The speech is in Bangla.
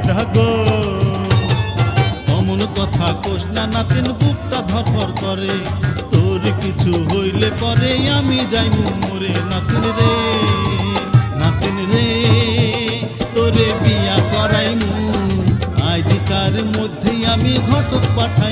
বাঁকা গো। অমন কথা কোস না নাতিন, বুকটা ধরফর করে, তোর কিছু হইলে পরে আমি যাইমু মরে। নাতিন রে, নাতিন রে, তোরে বিয়া করাইমু, আজকার মধ্যেই আমি ঘটক পাঠাই।